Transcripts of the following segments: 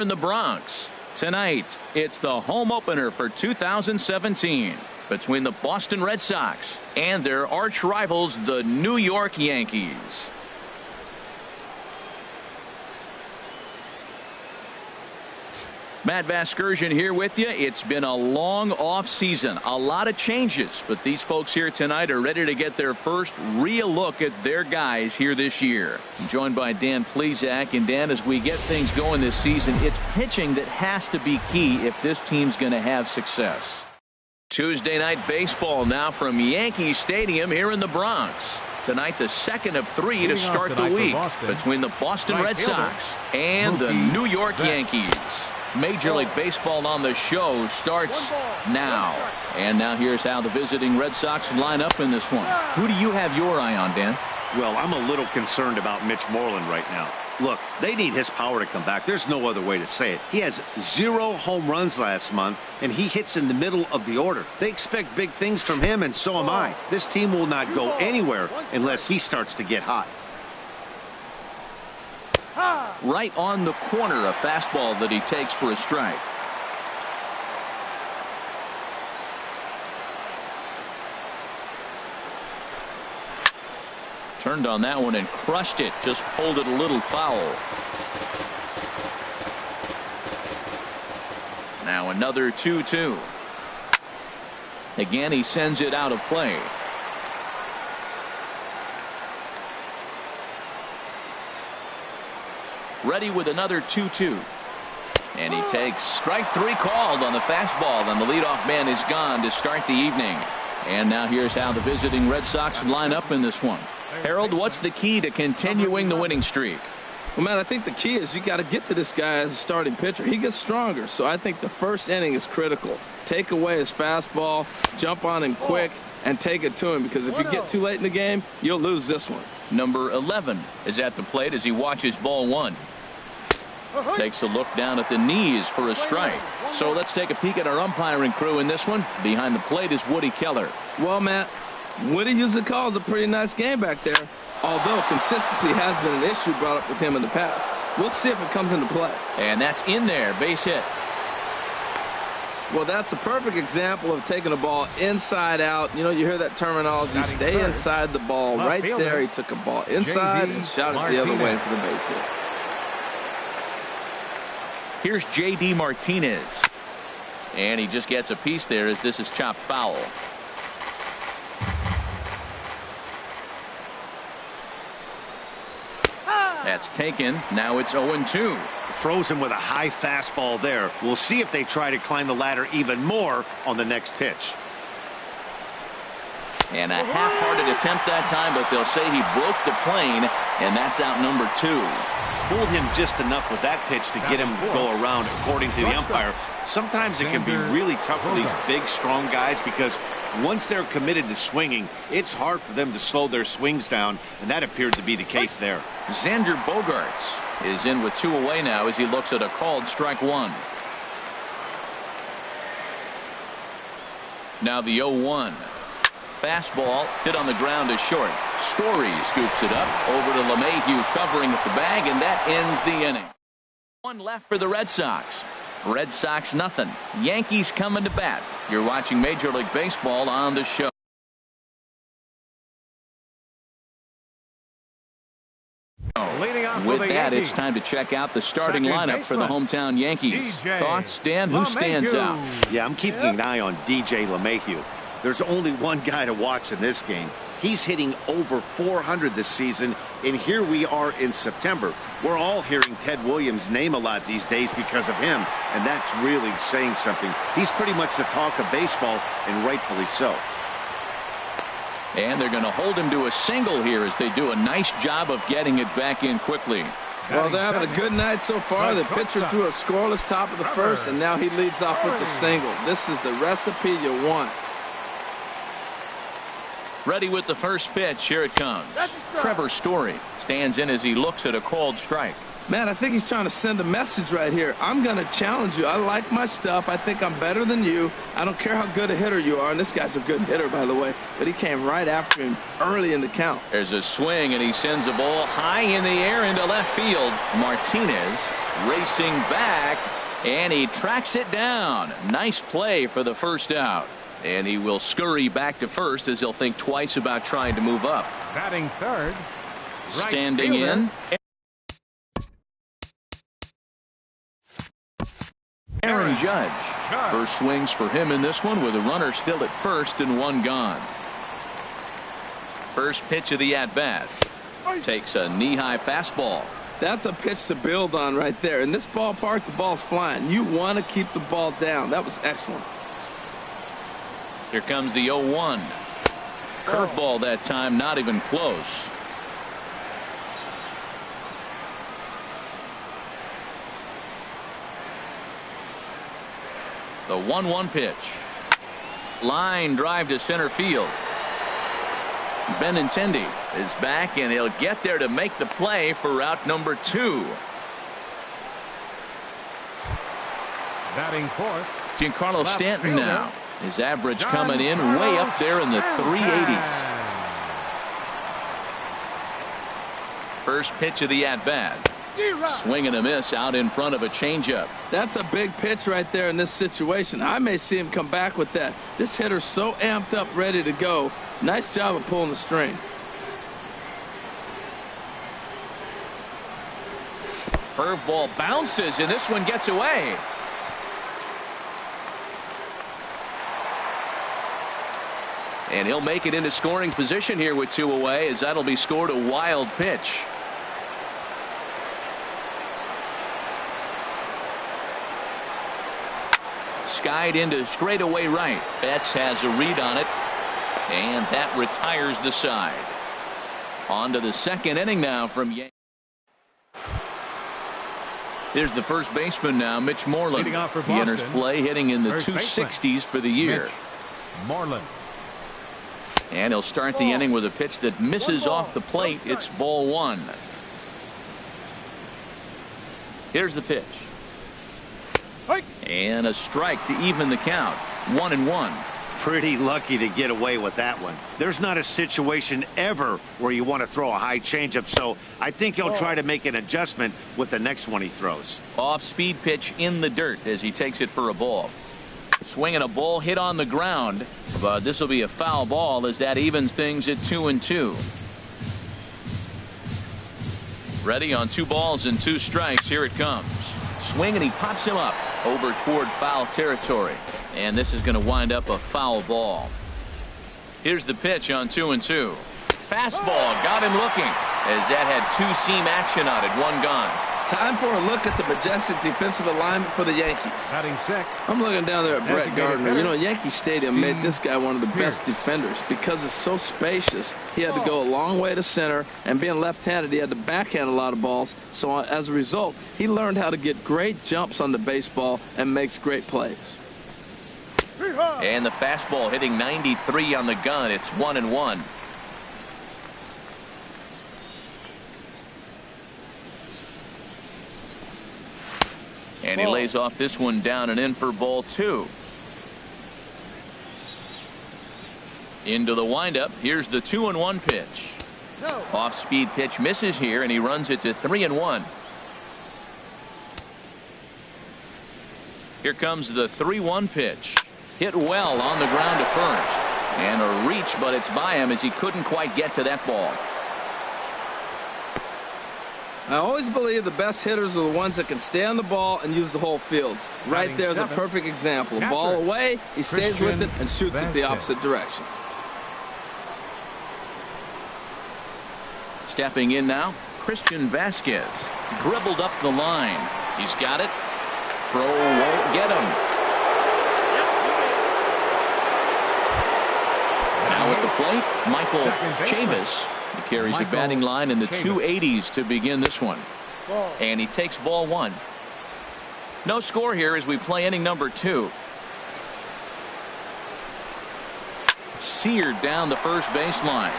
in the Bronx. Tonight, it's the home opener for 2017 between the Boston Red Sox and their arch rivals, the New York Yankees. Matt Vasgersian here with you. It's been a long off season, a lot of changes, but these folks here tonight are ready to get their first real look at their guys here this year. I'm joined by Dan Plesac. And Dan, as we get things going this season, it's pitching that has to be key if this team's going to have success. Tuesday night baseball now from Yankee Stadium here in the Bronx. Tonight, the second of three to start the week between the Boston Red Sox and the New York Yankees. Major League Baseball on the show starts now. And now here's how the visiting Red Sox line up in this one. Who do you have your eye on, Dan? Well, I'm a little concerned about Mitch Moreland right now. Look, they need his power to come back. There's no other way to say it. He has 0 home runs last month, and he hits in the middle of the order. They expect big things from him, and so am I. This team will not go anywhere unless he starts to get hot. Right on the corner, a fastball that he takes for a strike. Turned on that one and crushed it. Just pulled it a little foul. Now another 2-2. Again, he sends it out of play. Ready with another 2-2. And he takes strike 3 called on the fastball, and the leadoff man is gone to start the evening. And now here's how the visiting Red Sox line up in this one. Harold, what's the key to continuing the winning streak? Well, man, I think the key is you got to get to this guy as a starting pitcher. He gets stronger, so I think the first inning is critical. Take away his fastball, jump on him quick, and take it to him, because if you get too late in the game, you'll lose this one. Number 11 is at the plate as he watches ball 1. Takes a look down at the knees for a strike. So let's take a peek at our umpiring crew in this one. Behind the plate is Woody Keller. Well, Matt, Woody usually calls a pretty nice game back there, although consistency has been an issue brought up with him in the past. We'll see if it comes into play. And that's in there, base hit. Well, that's a perfect example of taking a ball inside out. You know, you hear that terminology, stay inside the ball. Right there, he took a ball inside and shot it the other way for the base hit. Here's J.D. Martinez. And he just gets a piece there as this is chopped foul. That's taken. Now it's 0-2. Throws him with a high fastball there. We'll see if they try to climb the ladder even more on the next pitch. And a half-hearted attempt that time, but they'll say he broke the plane, and that's out number 2. Fooled him just enough with that pitch to get him to go around, according to the umpire. Sometimes it can be really tough for these big, strong guys, because once they're committed to swinging, it's hard for them to slow their swings down, and that appeared to be the case there. Xander Bogaerts is in with 2 away now as he looks at a called strike 1. Now the 0-1. Fastball hit on the ground is short. Story scoops it up over to LeMahieu covering at the bag, and that ends the inning. 1 left for the Red Sox. Red Sox nothing. Yankees coming to bat. You're watching Major League Baseball on the show. With that, it's time to check out the starting lineup for the hometown Yankees. Thoughts, Dan? Who stands out? Yeah, I'm keeping an eye on DJ LeMahieu. There's only one guy to watch in this game. He's hitting over 400 this season, and here we are in September. We're all hearing Ted Williams' name a lot these days because of him, and that's really saying something. He's pretty much the talk of baseball, and rightfully so. And they're going to hold him to a single here as they do a nice job of getting it back in quickly. Well, they're having a good night so far. The pitcher threw a scoreless top of the first, and now he leads off with the single. This is the recipe you want. Ready with the first pitch. Here it comes. Trevor Story stands in as he looks at a called strike. Man, I think he's trying to send a message right here. I'm going to challenge you. I like my stuff. I think I'm better than you. I don't care how good a hitter you are. And this guy's a good hitter, by the way. But he came right after him early in the count. There's a swing, and he sends a ball high in the air into left field. Martinez racing back, and he tracks it down. Nice play for the first out. And he will scurry back to first as he'll think twice about trying to move up. Batting third. Standing in. Aaron Judge. First swings for him in this one with a runner still at first and one gone. First pitch of the at-bat. Takes a knee-high fastball. That's a pitch to build on right there. In this ballpark, the ball's flying. You want to keep the ball down. That was excellent. Here comes the 0-1. Curveball that time, not even close. The 1-1 pitch. Line drive to center field. Benintendi is back, and he'll get there to make the play for route number 2. Batting fourth. Giancarlo Stanton now. His average coming in way up there in the 380s. First pitch of the at-bat. Swing and a miss out in front of a changeup. That's a big pitch right there in this situation. I may see him come back with that. This hitter's so amped up, ready to go. Nice job of pulling the string. Curveball bounces, and this one gets away. And he'll make it into scoring position here with 2 away, as that'll be scored a wild pitch. Skied into straightaway right. Betts has a read on it, and that retires the side. On to the second inning now from Yankees. Here's the first baseman now, Mitch Moreland. Leading off for He enters Boston, play hitting in the first 260s for the year. Mitch Moreland. And he'll start the inning with a pitch that misses off the plate. It's ball 1. Here's the pitch. And a strike to even the count. 1-1. Pretty lucky to get away with that one. There's not a situation ever where you want to throw a high changeup, so I think he'll try to make an adjustment with the next one he throws. Off-speed pitch in the dirt as he takes it for a ball. Swinging a ball hit on the ground, but this will be a foul ball as that evens things at 2-2. Ready on 2 balls and 2 strikes. Here it comes. Swing, and he pops him up over toward foul territory, and this is going to wind up a foul ball. Here's the pitch on 2-2. Fastball got him looking as that had 2-seam action on it. 1 gone. Time for a look at the majestic defensive alignment for the Yankees. Batting sixth. I'm looking down there at Brett Designated Gardner. hitter, You know, Yankee Stadium made this guy one of the best Pierce. defenders because it's so spacious. He had to go a long way to center, and being left-handed, he had to backhand a lot of balls. So as a result, he learned how to get great jumps on the baseball and makes great plays. And the fastball hitting 93 on the gun. It's 1-1. And he lays off this one down and in for ball 2. Into the windup. Here's the 2-1 pitch. Off-speed pitch misses here, and he runs it to 3-1. Here comes the 3-1 pitch. Hit well on the ground to first. And a reach, but it's by him as he couldn't quite get to that ball. I always believe the best hitters are the ones that can stay on the ball and use the whole field. Right there's a perfect example. The ball away, he stays with it and shoots it the opposite direction. Stepping in now, Christian Vasquez. Dribbled up the line. He's got it. Throw won't get him. Now at the plate, Michael Chavis. He carries a batting line in the 280s to begin this one. And he takes ball 1. No score here as we play inning number 2. Seared down the first baseline.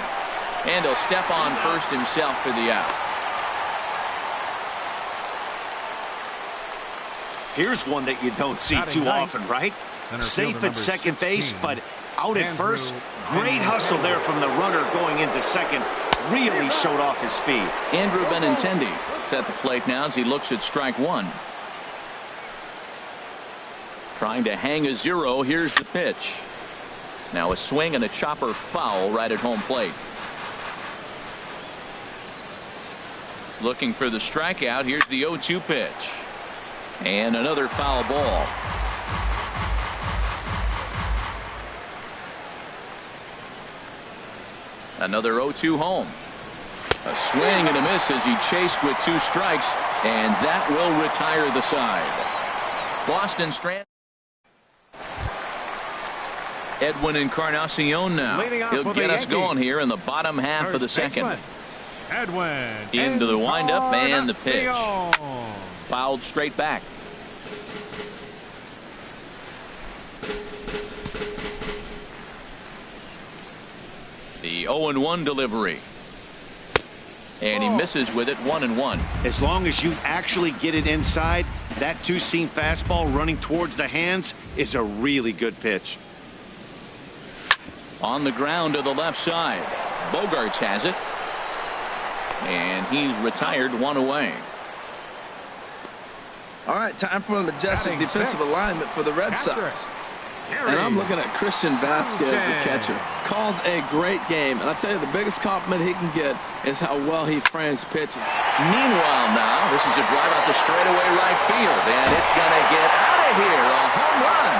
And he'll step on first himself for the out. Here's one that you don't see too often, right? Safe at second base, but out at first. Great hustle there from the runner going into second. really showed off his speed. Andrew Benintendi is at the plate now as he looks at strike one. Trying to hang a 0. Here's the pitch. Now a swing and a chopper foul right at home plate. Looking for the strikeout. Here's the 0-2 pitch. And another foul ball. Another 0-2 home. A swing and a miss as he chased with 2 strikes, and that will retire the side. Boston Strand. Edwin Encarnacion now. He'll get us going here in the bottom half of the second. Edwin Into the windup and the pitch. Fouled straight back. The 0-1 delivery. And he misses with it, 1-1. As long as you actually get it inside, that two-seam fastball running towards the hands is a really good pitch. On the ground to the left side. Bogarts has it. And he's retired, 1 away. All right, time for a majestic defensive alignment for the Red Sox. And I'm looking at Christian Vasquez, the catcher. Calls a great game. And I tell you, the biggest compliment he can get is how well he frames pitches. Meanwhile now, this is a drive out the straightaway right field. And it's going to get out of here. A home run.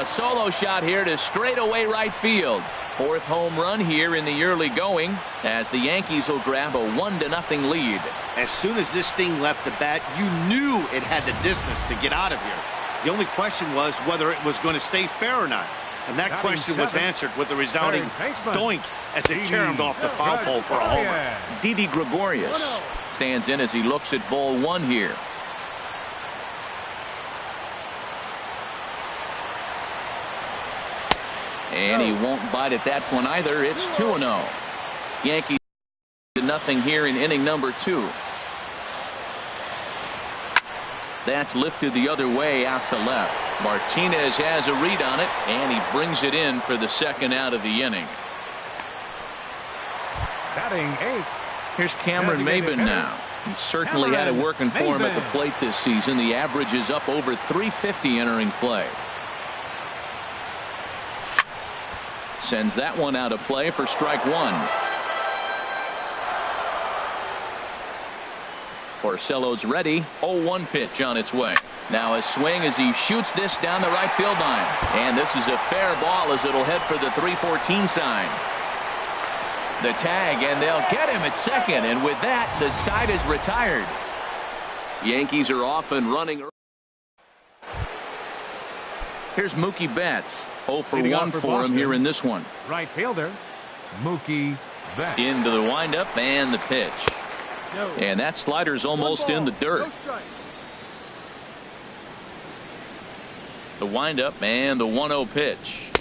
A solo shot here to straightaway right field. 4th home run here in the early going as the Yankees will grab a 1-0 lead. As soon as this thing left the bat, you knew it had the distance to get out of here. The only question was whether it was going to stay fair or not. And that question was answered with a resounding doink as it caromed off the foul pole for a homer. Didi Gregorius stands in as he looks at ball 1 here. And he won't bite at that one either. It's 2-0. Yankees 0 here in inning number 2. That's lifted the other way out to left. Martinez has a read on it, and he brings it in for the second out of the inning. Batting 8th. Here's Cameron Maybin now. He certainly had it working for him at the plate this season. The average is up over 350 entering play. Sends that one out of play for strike 1. Porcello's ready. 0-1 pitch on its way. Now a swing as he shoots this down the right field line. And this is a fair ball as it'll head for the 3-14 sign. The tag, and they'll get him at second. And with that, the side is retired. Yankees are off and running. Here's Mookie Betts. 0 for 1 for him here in this one. Right fielder, Mookie Betts. Into the windup and the pitch. And that slider's almost in the dirt. The windup and the 1-0 pitch.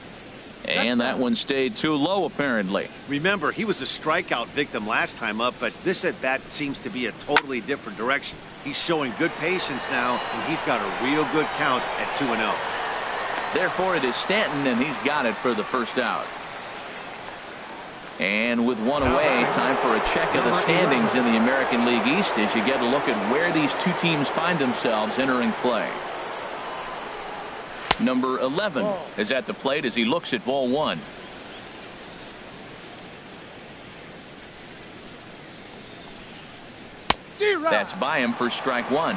And that one stayed too low apparently. Remember, he was a strikeout victim last time up, but this at bat seems to be a totally different direction. He's showing good patience now, and he's got a real good count at 2-0. Therefore, it is Stanton, and he's got it for the first out. And with 1 away, time for a check of the standings in the American League East as you get a look at where these two teams find themselves entering play. Number 11 is at the plate as he looks at ball 1. That's by him for strike 1.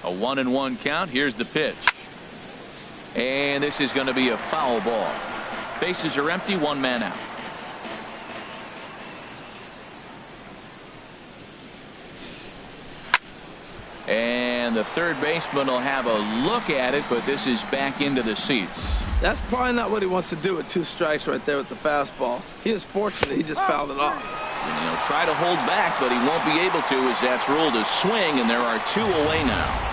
A 1-1 count. Here's the pitch. And this is going to be a foul ball. Bases are empty, 1 man out. And the third baseman will have a look at it, but this is back into the seats. That's probably not what he wants to do with 2 strikes right there with the fastball. He is fortunate he just fouled it off. And he'll try to hold back, but he won't be able to as that's ruled a swing, and there are 2 away now.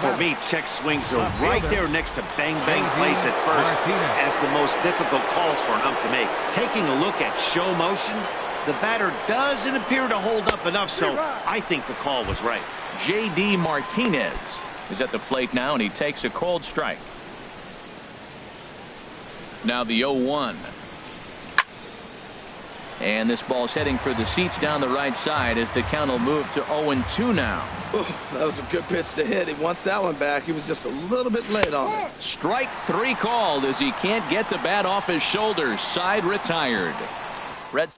For me, check swings are right there next to bang-bang plays at first as the most difficult calls for an ump to make. Taking a look at show motion, The batter doesn't appear to hold up enough, so I think the call was right. J.D. Martinez is at the plate now, and he takes a cold strike. Now the 0-1. And this ball's heading for the seats down the right side as the count will move to 0-2 now. That was a good pitch to hit. He wants that one back. He was just a little bit late on it. Strike 3 called as he can't get the bat off his shoulders. Side retired. Reds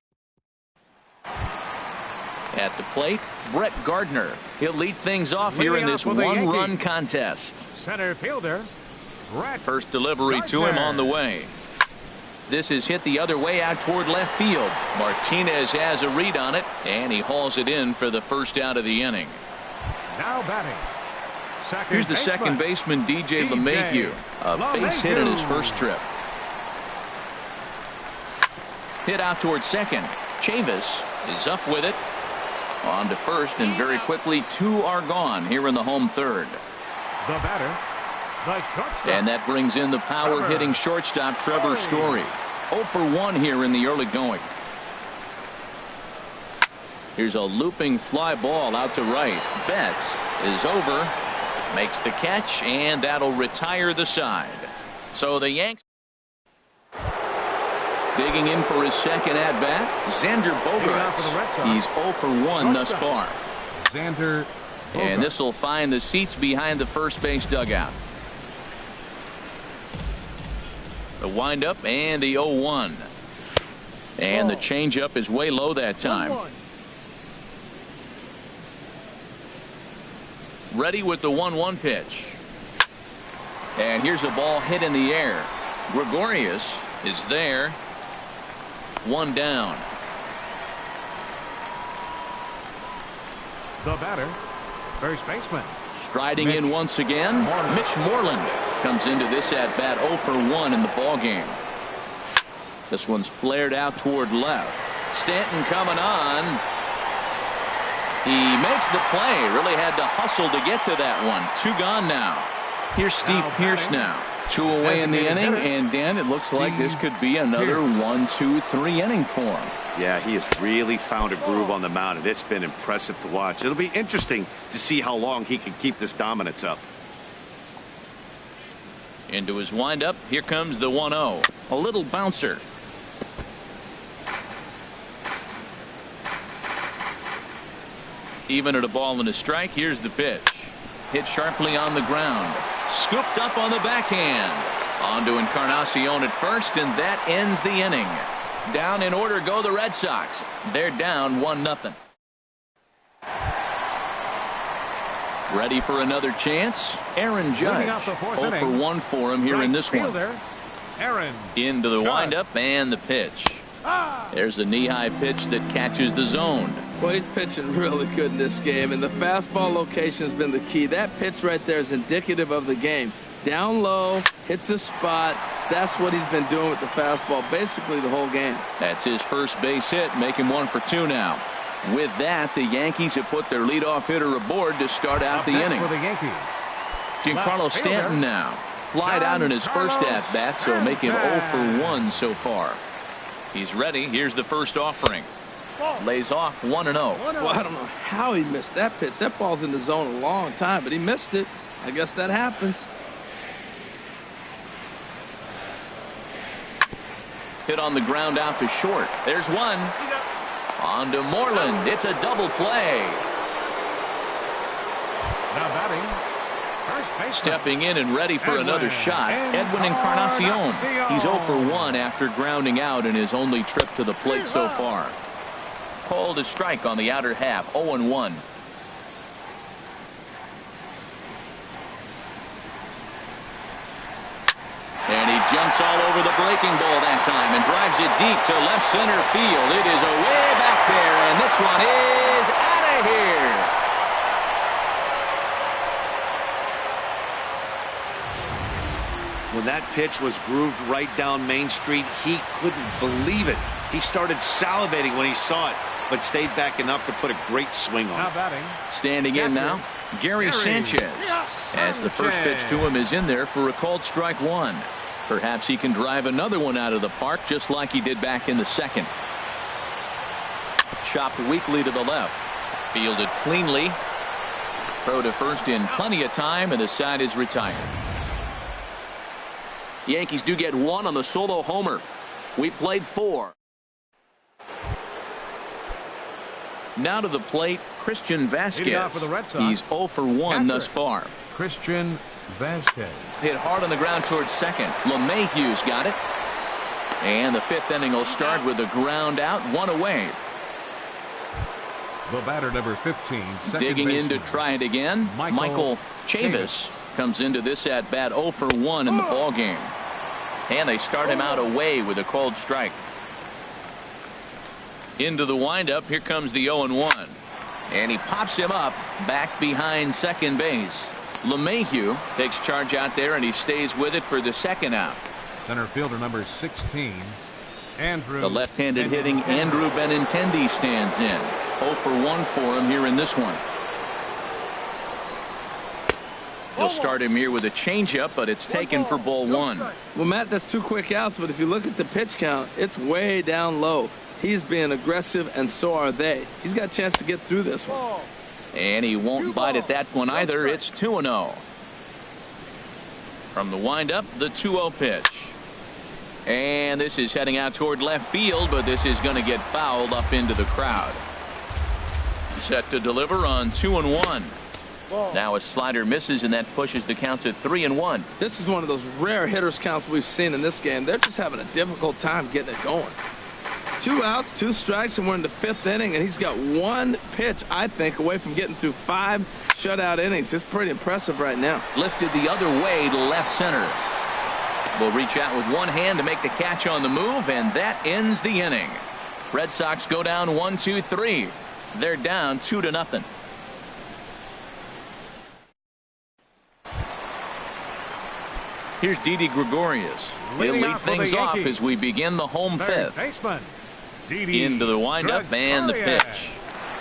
at the plate, Brett Gardner. He'll lead things off here in this one-run contest. Center fielder, Brett First delivery to him on the way. This is hit the other way out toward left field. Martinez has a read on it, and he hauls it in for the first out of the inning. now batting. Here's the second baseman, DJ LeMahieu. A base hit in his first trip. Hit out toward second. Chavis is up with it. On to first, and very quickly 2 are gone here in the home third. The batter, the shortstop. And that brings in the power-hitting shortstop, Trevor Story. 0 for 1 here in the early going. Here's a looping fly ball out to right. Betts is over, makes the catch, and that'll retire the side. So the Yanks digging in for his second at-bat, Xander Bogaerts. He's 0 for 1 thus far. Xander Bogaerts. And this will find the seats behind the first base dugout. The windup and the 0-1. And the changeup is way low that time. Ready with the 1-1 pitch. And here's a ball hit in the air. Gregorius is there. 1 down. The batter, first baseman. Striding in once again, Mitch Moreland comes into this at bat 0 for 1 in the ball game. This one's flared out toward left. Stanton coming on. He makes the play. Really had to hustle to get to that one. 2 gone now. Here's Steve Pearce now. 2 away in the inning, and Dan, it looks like this could be another 1, 2, 3 inning for him. Yeah, he has really found a groove on the mound, and it's been impressive to watch. It'll be interesting to see how long he can keep this dominance up. Into his windup, here comes the 1-0. A little bouncer. Even at a ball and a strike, here's the pitch. Hit sharply on the ground. Scooped up on the backhand. On to Encarnacion at first, and that ends the inning. Down in order go the Red Sox. They're down 1-0. Ready for another chance. Aaron Judge. 0 for 1 for him here in this one. Aaron Into the Judge. windup and the pitch. There's a knee-high pitch that catches the zone. Well, he's pitching really good in this game, and the fastball location has been the key. That pitch right there is indicative of the game. Down low, hits a spot. That's what he's been doing with the fastball basically the whole game. That's his first base hit, making 1 for 2 now. With that, the Yankees have put their leadoff hitter aboard to start out the inning. For the Yankees, Giancarlo Stanton now. Flied out in his first at-bat, so making 0 for 1 so far. He's ready. Here's the first offering. Lays off 1-0. Well, I don't know how he missed that pitch. That ball's in the zone a long time, but he missed it. I guess that happens. Hit on the ground out to short. There's one. On to Moreland. It's a double play. now batting, first baseman. Stepping in and ready for another shot. Edwin Encarnacion. He's 0 for 1 after grounding out in his only trip to the plate so far. Called a strike on the outer half. 0-1. And he jumps all over the breaking ball that time and drives it deep to left center field. It is away back there, and this one is out of here. When that pitch was grooved right down Main Street, he couldn't believe it. He started salivating when he saw it, but stayed back enough to put a great swing on Now it. batting, Standing in now, Gary Sanchez. As the first pitch to him is in there for a called strike 1. Perhaps he can drive another one out of the park just like he did back in the second. chopped weakly to the left. Fielded cleanly. Throw to first in plenty of time, and the side is retired. Yankees do get one on the solo homer. We played 4. Now to the plate, Christian Vasquez. For the Red Sox, he's 0 for 1 thus far. Christian Vasquez. Hit hard on the ground towards second. LeMahieu's got it. And the 5th inning will start with a ground out, 1 away. The batter, number 15. Digging in to try it again. Michael Chavis comes into this at bat 0 for 1 in the ball game. And they start him out away with a called strike. Into the windup. Here comes the 0-1. And he pops him up back behind second base. LeMahieu takes charge out there, and he stays with it for the second out. Center fielder number 16. Andrew. The left-handed hitting Andrew Benintendi stands in. 0 for 1 for him here in this one. He'll start him here with a changeup, but it's taken for ball 1. Well, Matt, that's 2 quick outs, but if you look at the pitch count, it's way down low. He's being aggressive, and so are they. He's got a chance to get through this one. And he won't bite at that one either. It's 2-0. From the windup, the 2-0 pitch. And this is heading out toward left field, but this is going to get fouled up into the crowd. Set to deliver on 2-1. Now a slider misses, and that pushes the counts at 3-1. This is one of those rare hitters counts we've seen in this game. They're just having a difficult time getting it going. 2 outs, 2 strikes, and we're in the 5th inning, and he's got 1 pitch, I think, away from getting through 5 shutout innings. It's pretty impressive right now. Lifted the other way to left center. Will reach out with one hand to make the catch on the move, and that ends the inning. Red Sox go down 1-2-3. They're down 2-0. Here's Didi Gregorius. He'll lead things off as we begin the home 5th. Baseman, Didi Into the windup and the pitch.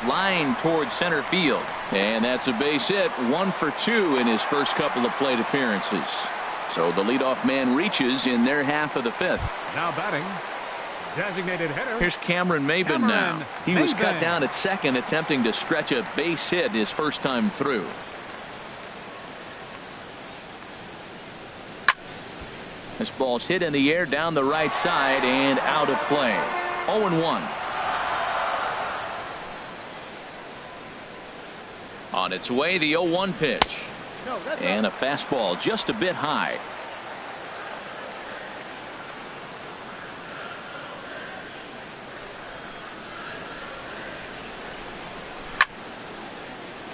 Line towards center field. And that's a base hit. 1 for 2 in his first couple of plate appearances. So the leadoff man reaches in their half of the 5th. Now batting, designated hitter. Here's Cameron Maybin now. He was cut down at second, attempting to stretch a base hit his first time through. This ball's hit in the air down the right side and out of play. 0-1. On its way, the 0-1 pitch. And a fastball just a bit high.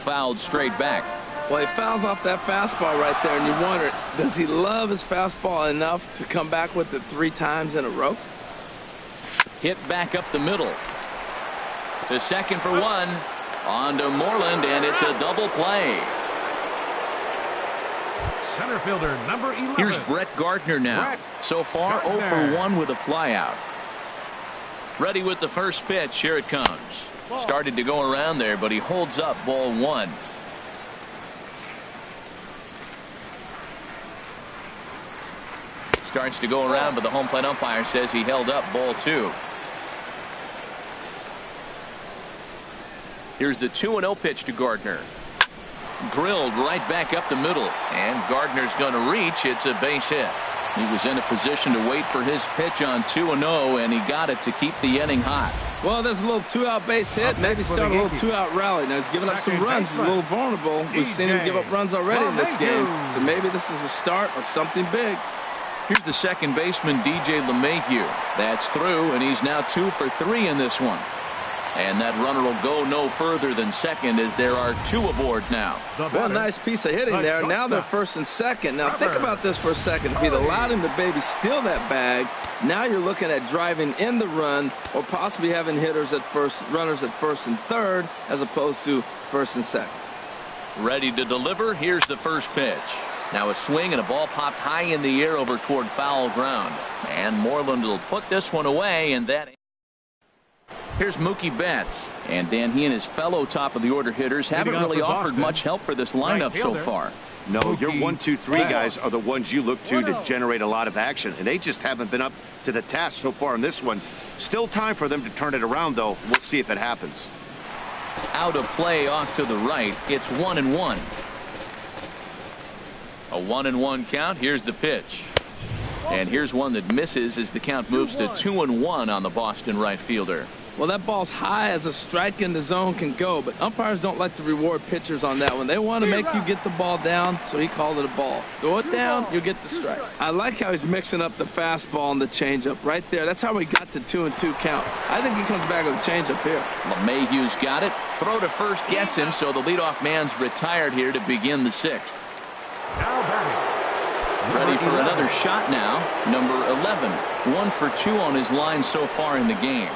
Fouled straight back. Well, he fouls off that fastball right there, and you wonder, does he love his fastball enough to come back with it 3 times in a row? Hit back up the middle. To second for 1. On to Moreland, and it's a double play. Center fielder number 11. Here's Brett Gardner now. Brett So far, Gardner. 0 for 1 with a flyout. Ready with the first pitch. Here it comes. Started to go around there, but he holds up ball 1. Starts to go around, but the home plate umpire says he held up ball 2. Here's the 2-0 pitch to Gardner. Drilled right back up the middle, and Gardner's going to reach. It's a base hit. He was in a position to wait for his pitch on 2-0, and he got it to keep the inning hot. Well, there's a little 2-out base hit. Maybe start a little 2-out rally. Now he's giving up some runs. He's a little vulnerable. We've seen him give up runs already in this game. So maybe this is a start of something big. Here's the second baseman, DJ LeMahieu. That's through, and he's now 2 for 3 in this one. And that runner will go no further than second, as there are 2 aboard now. Well, nice piece of hitting there. Now they're first and second. Now think about this for a second. If he'd allowed him to maybe steal that bag, now you're looking at driving in the run, or possibly having hitters at first, runners at first and third, as opposed to first and second. Ready to deliver. Here's the first pitch. Now a swing, and a ball popped high in the air over toward foul ground. And Moreland will put this one away, and that. Here's Mookie Betts. And Dan, he and his fellow top of the order hitters haven't really offered much help for this lineup so far. No, your 1, 2, 3 guys are the ones you look to generate a lot of action, and they just haven't been up to the task so far in this one. Still time for them to turn it around, though. We'll see if it happens. Out of play off to the right. It's 1-1. A 1-1 count. Here's the pitch. And here's one that misses as the count moves to 2-1 on the Boston right fielder. Well, that ball's high as a strike in the zone can go, but umpires don't like to reward pitchers on that one. They want to make you get the ball down, so he called it a ball. Go it down, you get the strike. I like how he's mixing up the fastball and the changeup right there. That's how we got the 2-2 count. I think he comes back with a changeup here. LeMahieu's got it. Throw to first gets him, so the leadoff man's retired here to begin the 6th. Now batting. Ready for another shot now. Number 11. 1 for 2 on his line so far in the game.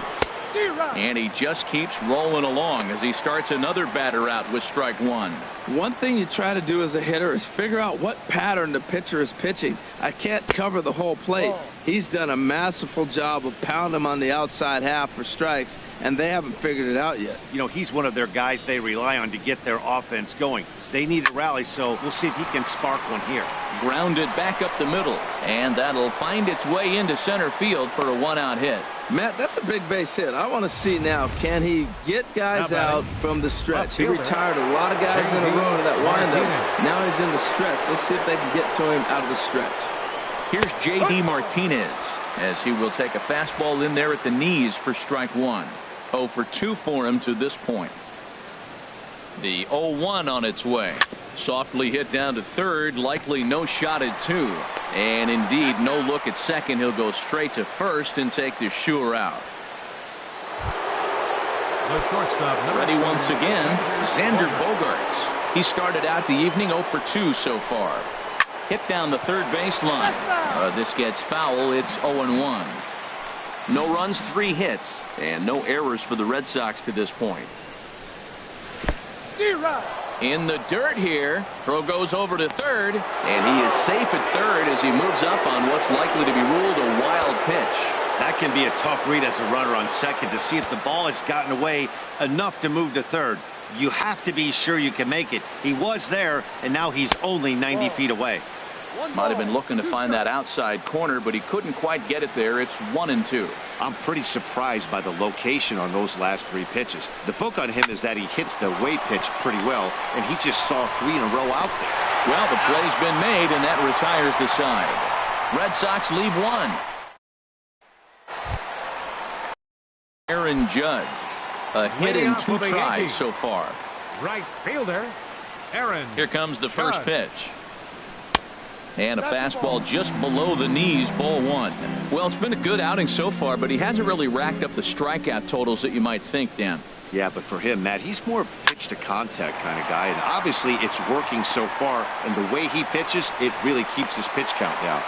And he just keeps rolling along as he starts another batter out with strike 1. One thing you try to do as a hitter is figure out what pattern the pitcher is pitching. I can't cover the whole plate. He's done a masterful job of pounding him on the outside half for strikes, and they haven't figured it out yet. You know, he's one of their guys they rely on to get their offense going. They need a rally, so we'll see if he can spark one here. Grounded back up the middle, and that'll find its way into center field for a 1-out hit. Matt, that's a big base hit. I want to see now, can he get guys out from the stretch? He retired a lot of guys in a row to that windup. Now he's in the stretch. Let's see if they can get to him out of the stretch. Here's J.D. Martinez as he will take a fastball in there at the knees for strike 1. 0 for 2 for him to this point. The 0-1 on its way. Softly hit down to third, likely no shot at 2. And indeed, no look at second. He'll go straight to first and take the Shure out. The shortstop. Ready once again, Xander Bogaerts. He started out the evening 0 for 2 so far. Hit down the third baseline. This gets foul. It's 0-1. No runs, 3 hits, and no errors for the Red Sox to this point. In the dirt here. Throw goes over to third, and he is safe at third as he moves up on what's likely to be ruled a wild pitch. That can be a tough read as a runner on second to see if the ball has gotten away enough to move to third. You have to be sure you can make it. He was there, and now he's only 90 feet away. Might have been looking to find that outside corner, but he couldn't quite get it there. It's 1-2. I'm pretty surprised by the location on those last 3 pitches. The book on him is that he hits the away pitch pretty well, and he just saw 3 in a row out there. Well, the play's been made, and that retires the side. Red Sox leave 1. Aaron Judge, a hit in 2 tries so far. Right fielder, Aaron. Here comes the first Judge. pitch. And a fastball just below the knees, ball 1. Well, it's been a good outing so far, but he hasn't really racked up the strikeout totals that you might think, Dan. Yeah, but for him, Matt, he's more pitch to contact kind of guy, and obviously it's working so far, and the way he pitches, it really keeps his pitch count down.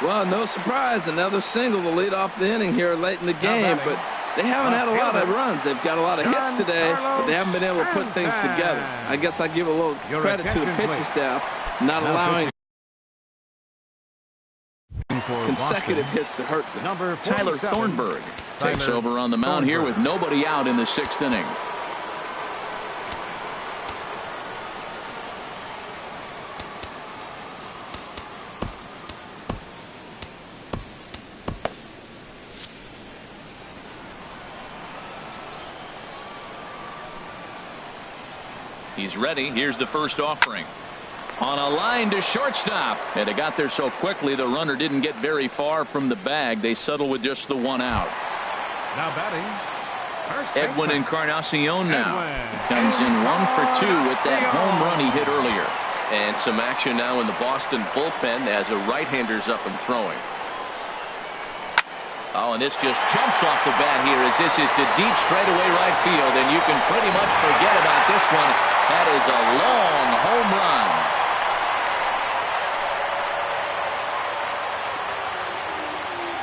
Well, no surprise, another single to lead off the inning here late in the game, but they haven't had a lot of runs. They've got a lot of hits today, but they haven't been able to put things together. I guess I give a little credit to the pitching staff, not allowing consecutive hits to hurt them. Tyler Thornburg takes over on the mound here with nobody out in the 6th inning. He's ready. Here's the first offering. On a line to shortstop. And it got there so quickly the runner didn't get very far from the bag. They settle with just the 1 out. Now batting. Edwin Encarnacion now. Comes in 1 for 2 with that home run he hit earlier. And some action now in the Boston bullpen as a right-hander's up and throwing. Oh, and this just jumps off the bat here as this is to deep straightaway right field, and you can pretty much forget about this one. That is a long home run.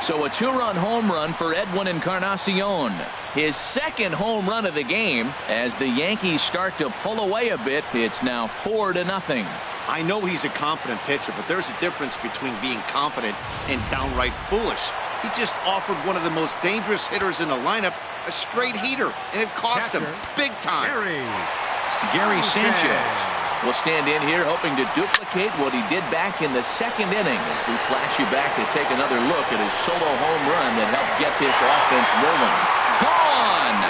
So a 2-run home run for Edwin Encarnacion. His 2nd home run of the game as the Yankees start to pull away a bit. It's now 4-0. I know he's a confident pitcher, but there's a difference between being confident and downright foolish. He just offered one of the most dangerous hitters in the lineup a straight heater, and it cost him big time. Gary Sanchez will stand in here hoping to duplicate what he did back in the second inning as we flash you back to take another look at his solo home run that helped get this offense rolling. Gone!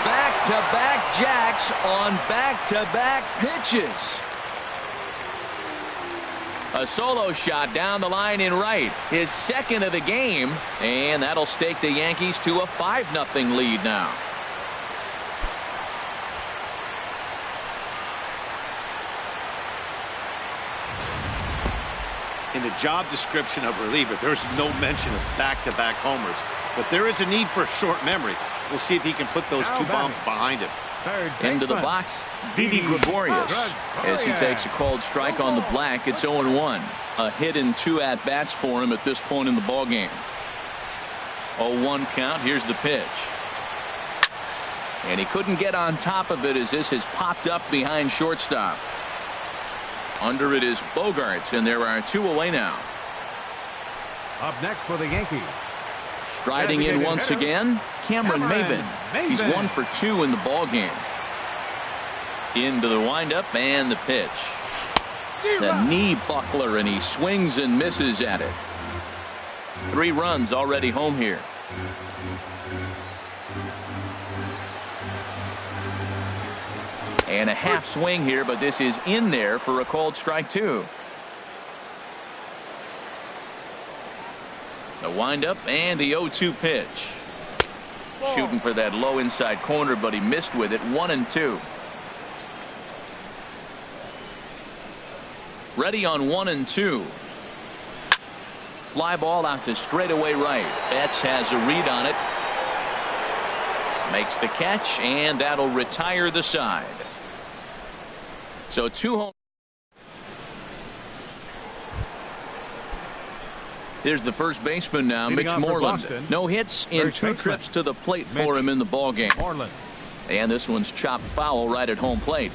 Back-to-back jacks on back-to-back pitches. A solo shot down the line in right, his second of the game, and that'll stake the Yankees to a 5-0 lead now. In the job description of reliever, there's no mention of back-to-back homers, but there is a need for a short memory. We'll see if he can put those two bombs behind him. Into the box, Didi Gregorius, as he takes a called strike on the black. It's 0-1. A hit in 2 at-bats for him at this point in the ballgame. 0-1 count. Here's the pitch. And he couldn't get on top of it as this has popped up behind shortstop. Under it is Bogaerts, and there are 2 away now. Up next for the Yankees. Striding in once again, Cameron Maybin. He's 1 for 2 in the ball game. Into the windup and the pitch. The knee buckler, and he swings and misses at it. 3 runs already home here. And a half swing here, but this is in there for a called strike 2. The windup and the 0-2 pitch. Shooting for that low inside corner, but he missed with it. 1-2. Ready on 1-2. Fly ball out to straightaway right. Betts has a read on it. Makes the catch, and that'll retire the side. So 2 home. Here's the first baseman now, Mitch Moreland. No hits in 2 trips to the plate for him in the ballgame. And this one's chopped foul right at home plate.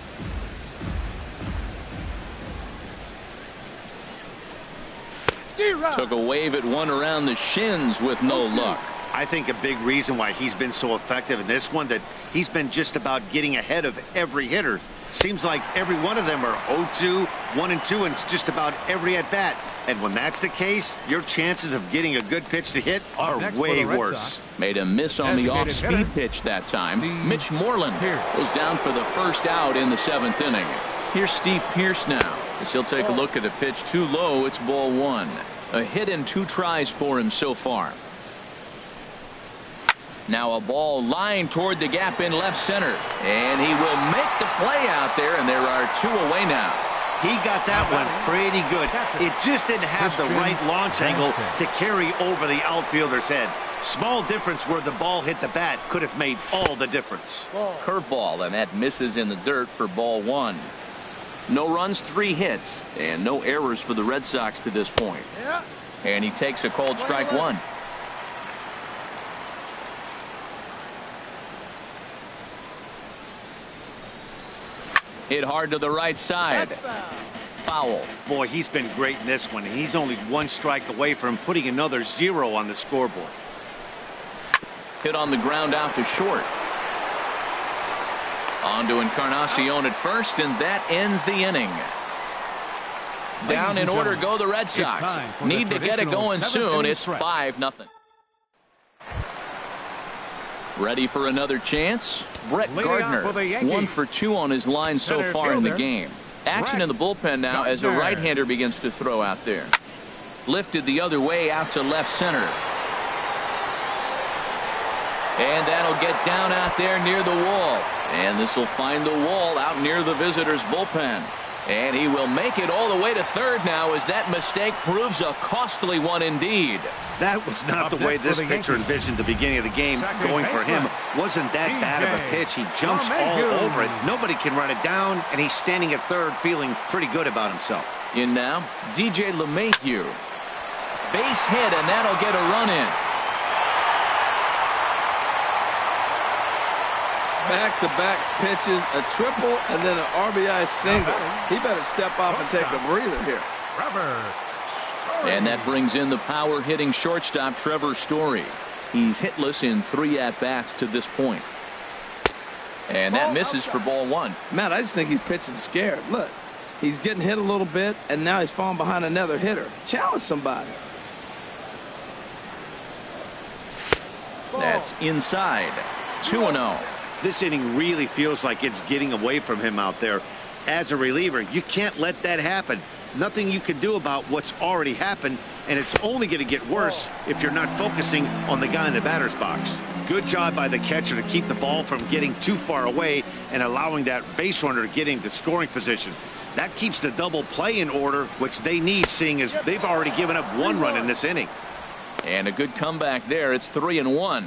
Took a wave at one around the shins with no luck. I think a big reason why he's been so effective in this one, that he's been just about getting ahead of every hitter. Seems like every one of them are 0-2, 1-2, and it's just about every at bat. And when that's the case, your chances of getting a good pitch to hit are way worse. Made a miss on the off-speed pitch that time. Mitch Moreland goes down for the first out in the 7th inning. Here's Steve Pearce now, as he'll take a look at a pitch too low. It's ball 1. A hit in 2 tries for him so far. Now a ball lined toward the gap in left center, and he will make the play out there, and there are 2 away now. He got that one pretty good. It just didn't have the right launch angle to carry over the outfielder's head. Small difference where the ball hit the bat could have made all the difference. Curveball, and that misses in the dirt for ball 1. No runs, 3 hits, and no errors for the Red Sox to this point. And he takes a called strike 1. Hit hard to the right side. Foul. Boy, he's been great in this one. He's only 1 strike away from putting another 0 on the scoreboard. Hit on the ground out to short. On to Encarnacion at first, and that ends the inning. Down in order go the Red Sox. Need to get it going soon. It's 5-0. Ready for another chance? Brett Gardner, 1 for 2 on his line so far in the game. Action in the bullpen now as a right-hander begins to throw out there. Lifted the other way out to left center. And that'll get down out there near the wall. And this will find the wall out near the visitors' bullpen. And he will make it all the way to third now, as that mistake proves a costly one indeed. That was not the way this pitcher envisioned the beginning of the game. Going for him wasn't that bad of a pitch. He jumps all over it. Nobody can run it down, and he's standing at third feeling pretty good about himself. In now, DJ LeMahieu. Base hit, and that'll get a run in. Back-to-back pitches, a triple, and then an RBI single. He better step off and take a breather here. And that brings in the power-hitting shortstop Trevor Story. He's hitless in 3 at-bats to this point. And that misses for ball 1. Matt, I just think he's pitching scared. Look, He's getting hit a little bit, and now he's falling behind another hitter. Challenge somebody. That's inside. 2-0. This inning really feels like it's getting away from him out there. As a reliever, you can't let that happen. Nothing you can do about what's already happened, and it's only going to get worse if you're not focusing on the guy in the batter's box. Good job by the catcher to keep the ball from getting too far away and allowing that base runner to get into scoring position. That keeps the double play in order, which they need, seeing as they've already given up 1 run in this inning. And a good comeback there. It's 3-1.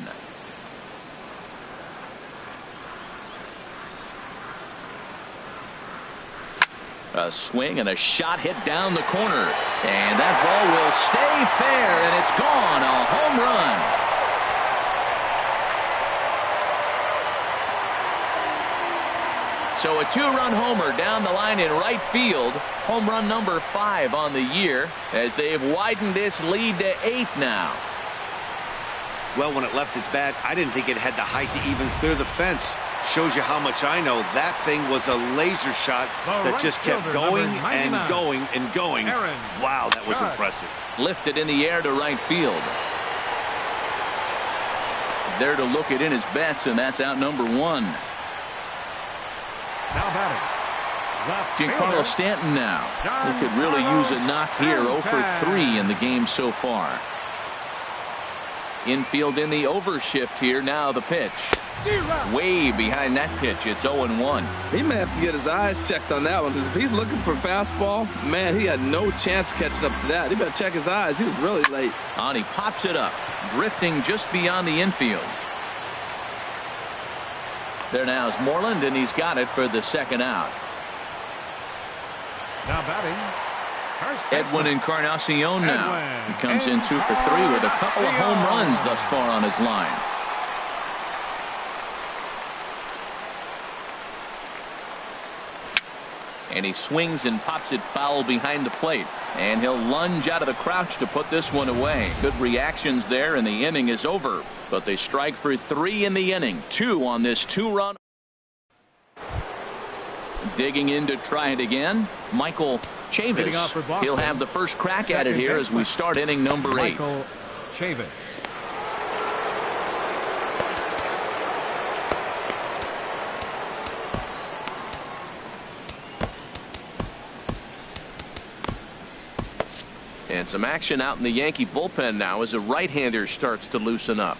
A swing and a shot hit down the corner. And that ball will stay fair, and it's gone. A home run. So a 2-run homer down the line in right field. Home run number 5 on the year as they've widened this lead to 8 now. Well, when it left its bat, I didn't think it had the height to even clear the fence. Shows you how much I know. That thing was a laser shot that just kept going and going and going. Wow, that was impressive. Lifted in the air to right field. There to look it in his bets, and that's out number 1. Now batting. Giancarlo Stanton now. He could really use a knock here. 0 for 3 in the game so far. Infield in the overshift here. Now the pitch. Way behind that pitch. It's 0-1. He may have to get his eyes checked on that one, because if he's looking for fastball, man, he had no chance catching up to that. He better check his eyes. He was really late. And he pops it up, drifting just beyond the infield. There now is Moreland, and he's got it for the second out. Now batting. Edwin Encarnacion now. He comes in 2 for 3 with a couple of home runs thus far on his line. And he swings and pops it foul behind the plate. And he'll lunge out of the crouch to put this one away. Good reactions there, and the inning is over. But they strike for 3 in the inning. 2 on this 2-run. Digging in to try it again, Michael Chavis. He'll have the first crack at it here as we start inning number 8. Michael Chavis. And some action out in the Yankee bullpen now as a right-hander starts to loosen up.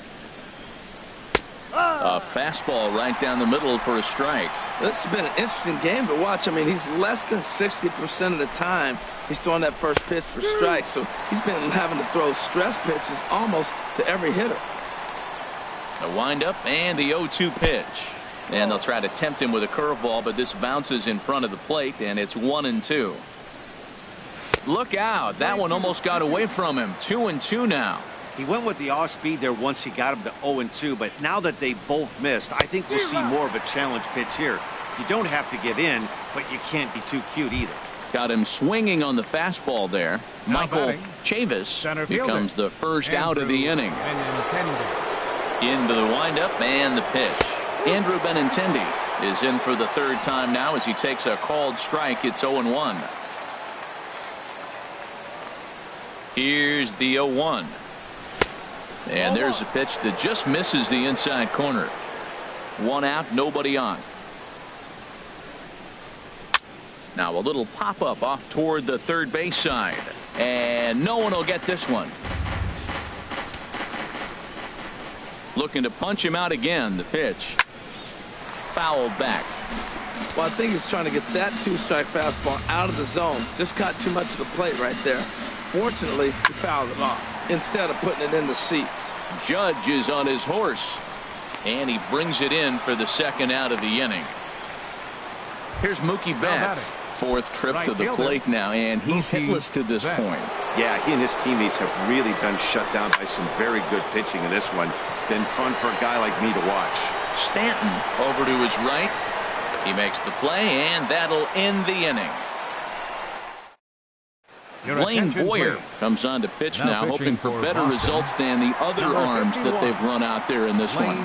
A fastball right down the middle for a strike. This has been an interesting game to watch. I mean, he's less than 60% of the time he's throwing that first pitch for strikes. So he's been having to throw stress pitches almost to every hitter. The windup and the 0-2 pitch. And they'll try to tempt him with a curveball, but this bounces in front of the plate, and it's 1-2. Look out. That one almost got away from him. 2-2 now. He went with the off speed there once he got him to 0-2, but now that they both missed, I think we'll see more of a challenge pitch here. You don't have to give in, but you can't be too cute either. Got him swinging on the fastball there. Michael Chavis becomes the first out of the inning. Into the windup and the pitch. Andrew Benintendi is in for the 3rd time now as he takes a called strike. It's 0-1. Here's the 0-1. And there's a pitch that just misses the inside corner. 1 out, nobody on. Now a little pop-up off toward the third base side. And no one will get this one. Looking to punch him out again. The pitch. Fouled back. Well, I think he's trying to get that 2-strike fastball out of the zone. Just got too much of the plate right there. Fortunately, he fouled it off instead of putting it in the seats. Judge is on his horse, and he brings it in for the second out of the inning. Here's Mookie Betts, 4th trip to the plate now, and he's hitless to this point. Yeah, he and his teammates have really been shut down by some very good pitching in this one. Been fun for a guy like me to watch. Stanton over to his right. He makes the play, and that'll end the inning. Blaine Boyer comes on to pitch now, hoping for better results than the other arms that they've run out there in this one.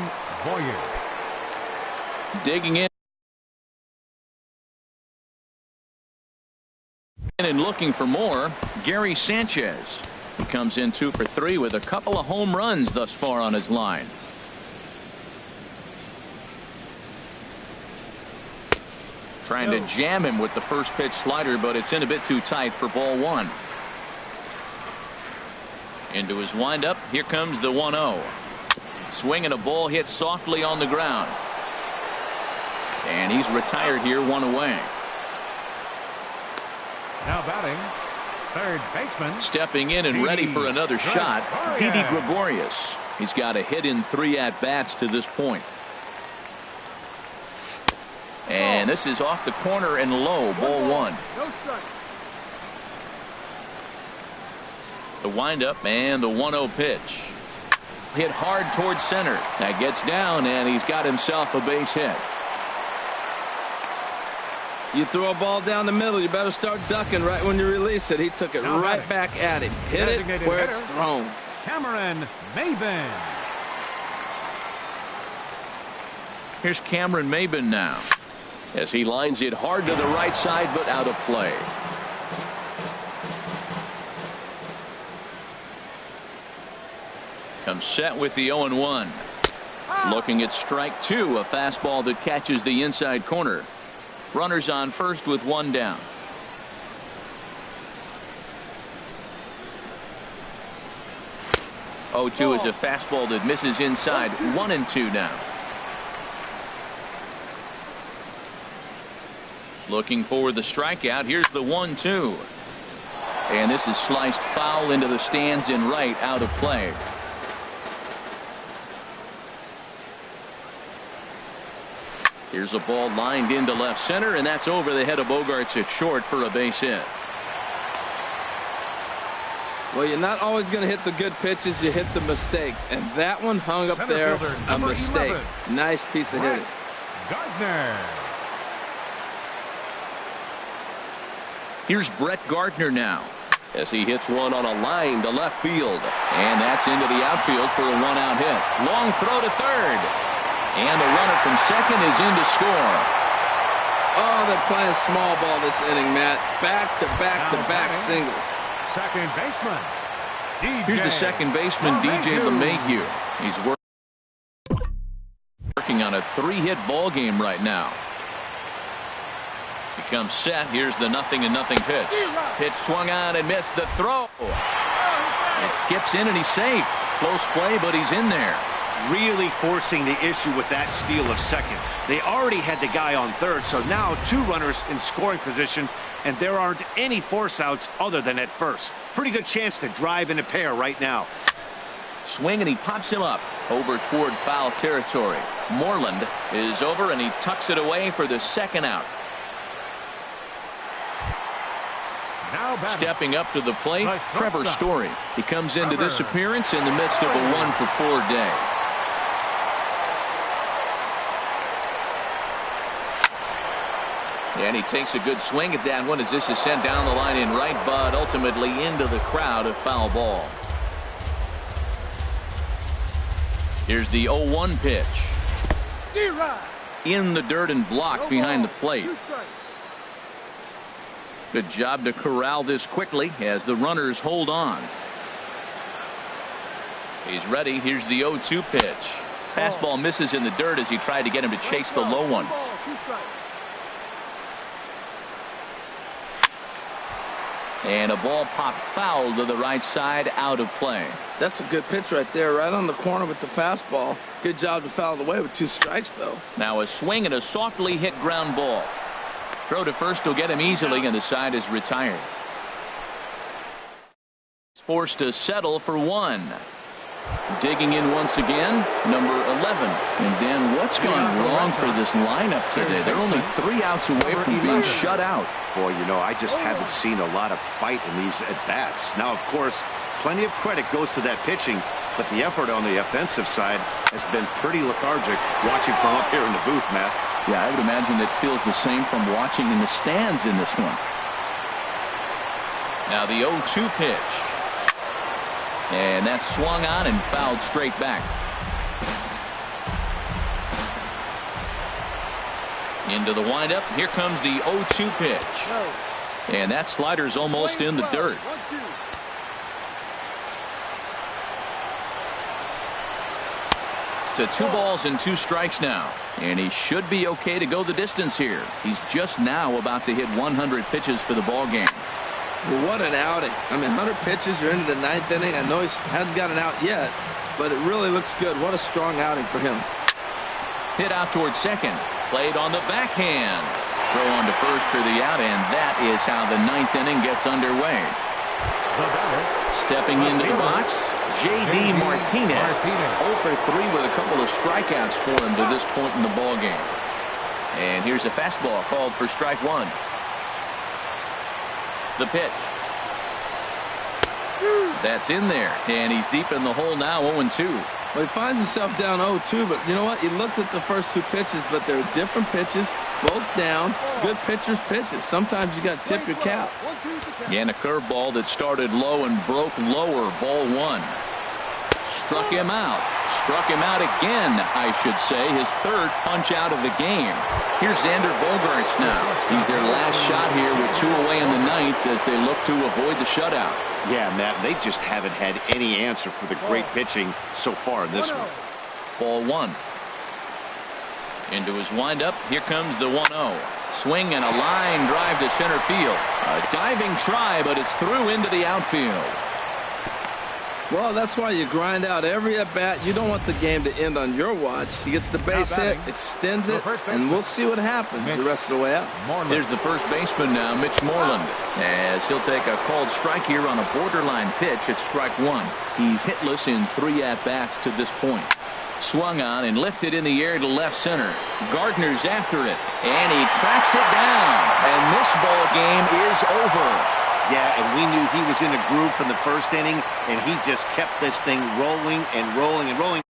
Digging in. And looking for more, Gary Sanchez. He comes in 2 for 3 with a couple of home runs thus far on his line. Trying to jam him with the first pitch slider, but it's in a bit too tight for ball 1. Into his windup. Here comes the 1-0. Swinging a ball hit softly on the ground. And he's retired here, 1 away. Now batting, third baseman. Stepping in and ready for another shot, Didi Gregorius. He's got a hit in 3 at-bats to this point. And this is off the corner and low, ball 1. No strike. The windup and the 1-0 pitch. Hit hard towards center. That gets down, and he's got himself a base hit. You throw a ball down the middle, you better start ducking right when you release it. He took it right back at him. Hit it where it's thrown. Cameron Maybin. Here's Cameron Maybin now, as he lines it hard to the right side, but out of play. Comes set with the 0-1. Looking at strike 2, a fastball that catches the inside corner. Runners on first with 1 down. Oh-2 is a fastball that misses inside. 1-2 now. Looking for the strikeout. Here's the 1-2. And this is sliced foul into the stands in right, out of play. Here's a ball lined into left center, and that's over the head of Bogaerts at short for a base hit. Well, you're not always going to hit the good pitches. You hit the mistakes. And that one hung up Center there, fielder, a number mistake. 11. Nice piece of hitting. Gardner. Here's Brett Gardner now, as he hits one on a line to left field. And that's into the outfield for a 1-out hit. Long throw to third. And the runner from second is in to score. Oh, they're playing small ball this inning, Matt. Back-to-back-to-back singles. Second baseman. DJ. Here's the second baseman, DJ LeMahieu. He's working on a 3-hit ball game right now. He comes set. Here's the 0-0 pitch. Pitch swung on and missed the throw. It skips in and he's safe. Close play, but he's in there. Really forcing the issue with that steal of second. They already had the guy on third, so now 2 runners in scoring position, and there aren't any force outs other than at first. Pretty good chance to drive in a pair right now. Swing, and he pops him up over toward foul territory. Moreland is over, and he tucks it away for the 2nd out. Now batting. Stepping up to the plate, Right, Trevor shortstop. Story. He comes into this appearance in the midst of a 1-for-4 day. And he takes a good swing at that one as this is sent down the line in right, but ultimately into the crowd, a foul ball. Here's the 0-1 pitch. In the dirt and blocked behind the plate. Good job to corral this quickly as the runners hold on. He's ready. Here's the 0-2 pitch. Fastball misses in the dirt as he tried to get him to chase the low one. And a ball popped foul to the right side, out of play. That's a good pitch right there, right on the corner with the fastball. Good job to foul it away with 2 strikes, though. Now a swing and a softly hit ground ball. Throw to first will get him easily, and the side is retired. He's forced to settle for 1. Digging in once again, number 11. And Dan, what's gone wrong for this lineup today? They're only 3 outs away from being shut out. Boy, you know, I just haven't seen a lot of fight in these at-bats. Now, of course, plenty of credit goes to that pitching, but the effort on the offensive side has been pretty lethargic watching from up here in the booth, Matt. Yeah, I would imagine it feels the same from watching in the stands in this one. Now the 0-2 pitch. And that's swung on and fouled straight back. Into the windup. Here comes the 0-2 pitch. And that slider's almost in the dirt. To 2 balls and 2 strikes now. And he should be okay to go the distance here. He's just now about to hit 100 pitches for the ball game. Well, what an outing. I mean, 100 pitches, you're into the 9th inning. I know he hasn't got an out yet, but it really looks good. What a strong outing for him. Hit out towards second. Played on the backhand. Throw on to first for the out, and that is how the 9th inning gets underway. Stepping into the box, J.D. Martinez. 0 for 3 with a couple of strikeouts for him to this point in the ball game. And here's a fastball called for strike 1. The pitch. That's in there, and he's deep in the hole now, 0-2. Well, he finds himself down 0-2, but you know what? He looked at the first 2 pitches, but they're different pitches, both down. Good pitchers' pitches. Sometimes you got to tip your cap. And a curveball that started low and broke lower. Ball 1. Struck him out. Struck him out again, I should say. His 3rd punch out of the game. Here's Xander Bogaerts now. He's their last shot here with 2 away in the 9th as they look to avoid the shutout. Yeah, Matt, they just haven't had any answer for the great pitching so far in this one. Ball 1. Into his windup. Here comes the 1-0. Swing and a line drive to center field. A diving try, but it's through into the outfield. Well, that's why you grind out every at-bat. You don't want the game to end on your watch. He gets the base hit, extends it, and we'll see what happens the rest of the way out. Here's the first baseman now, Mitch Moreland, as he'll take a called strike here on a borderline pitch at strike 1. He's hitless in 3 at-bats to this point. Swung on and lifted in the air to left center. Gardner's after it, and he tracks it down. And this ball game is over. Yeah, and we knew he was in a groove from the first inning, and he just kept this thing rolling and rolling and rolling.